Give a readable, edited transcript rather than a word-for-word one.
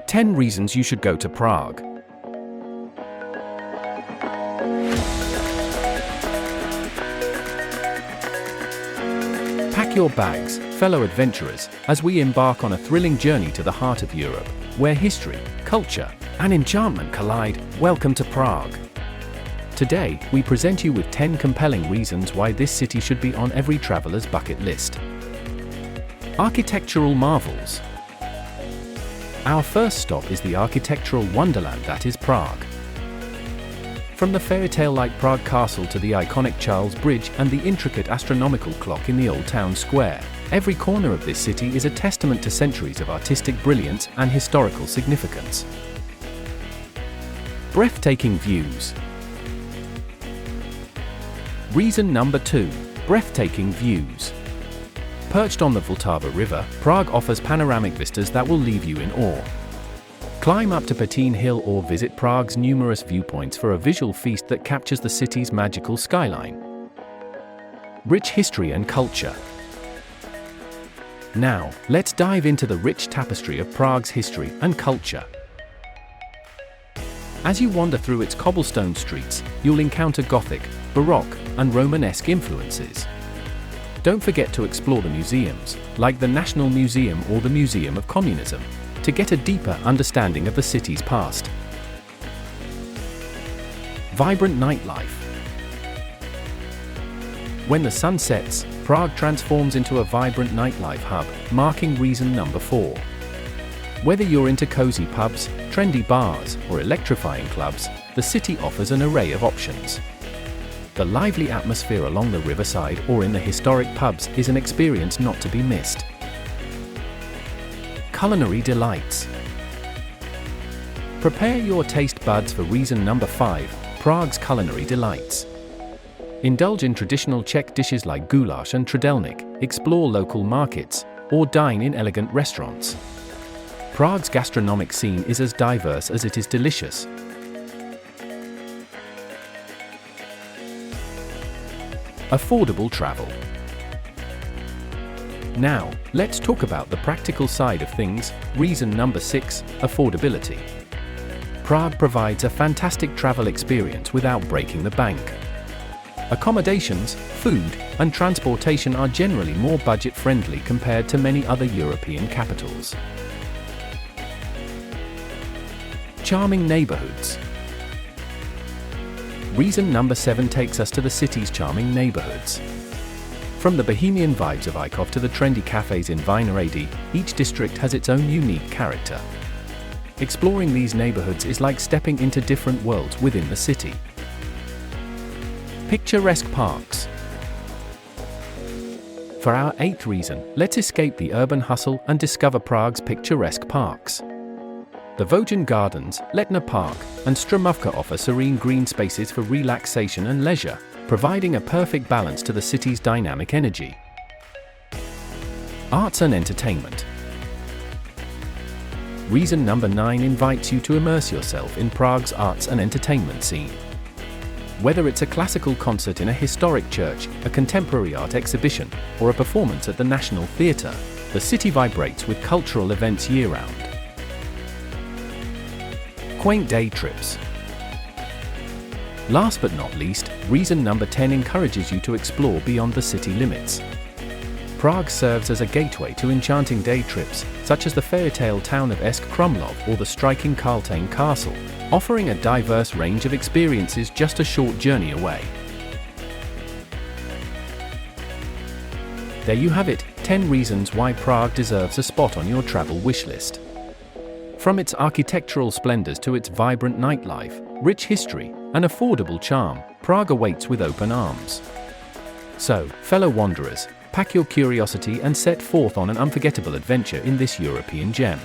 10 reasons you should go to Prague. Pack your bags, fellow adventurers, as we embark on a thrilling journey to the heart of Europe, where history, culture, and enchantment collide. Welcome to Prague. Today, we present you with 10 compelling reasons why this city should be on every traveler's bucket list. Architectural marvels. Our first stop is the architectural wonderland that is Prague. From the fairytale-like Prague Castle to the iconic Charles Bridge and the intricate astronomical clock in the Old Town Square, every corner of this city is a testament to centuries of artistic brilliance and historical significance. Breathtaking views. Reason number 2. Breathtaking views. Perched on the Vltava River, Prague offers panoramic vistas that will leave you in awe. Climb up to Petřín Hill or visit Prague's numerous viewpoints for a visual feast that captures the city's magical skyline. Rich history and culture. Now, let's dive into the rich tapestry of Prague's history and culture. As you wander through its cobblestone streets, you'll encounter Gothic, Baroque, and Romanesque influences. Don't forget to explore the museums, like the National Museum or the Museum of Communism, to get a deeper understanding of the city's past. Vibrant nightlife. When the sun sets, Prague transforms into a vibrant nightlife hub, marking reason number 4. Whether you're into cozy pubs, trendy bars, or electrifying clubs, the city offers an array of options. The lively atmosphere along the riverside or in the historic pubs is an experience not to be missed. Culinary delights. Prepare your taste buds for reason number 5, Prague's culinary delights. Indulge in traditional Czech dishes like goulash and trdelník, explore local markets, or dine in elegant restaurants. Prague's gastronomic scene is as diverse as it is delicious. Affordable travel. Now, let's talk about the practical side of things. Reason number 6, affordability. Prague provides a fantastic travel experience without breaking the bank. Accommodations, food, and transportation are generally more budget-friendly compared to many other European capitals. Charming neighborhoods. Reason number 7 takes us to the city's charming neighborhoods. From the bohemian vibes of Ikov to the trendy cafes in Vinohrady, each district has its own unique character. Exploring these neighborhoods is like stepping into different worlds within the city. Picturesque parks. For our 8th reason, let's escape the urban hustle and discover Prague's picturesque parks. The Vogin Gardens, Letna Park, and Stromovka offer serene green spaces for relaxation and leisure, providing a perfect balance to the city's dynamic energy. Arts and entertainment. Reason number 9 invites you to immerse yourself in Prague's arts and entertainment scene. Whether it's a classical concert in a historic church, a contemporary art exhibition, or a performance at the National Theatre, the city vibrates with cultural events year-round. Quaint day trips. Last but not least, reason number 10 encourages you to explore beyond the city limits. Prague serves as a gateway to enchanting day trips, such as the fairy-tale town of Krumlov or the striking Karlsruhe Castle, offering a diverse range of experiences just a short journey away. There you have it, 10 reasons why Prague deserves a spot on your travel wish list. From its architectural splendors to its vibrant nightlife, rich history, and affordable charm, Prague awaits with open arms. So, fellow wanderers, pack your curiosity and set forth on an unforgettable adventure in this European gem.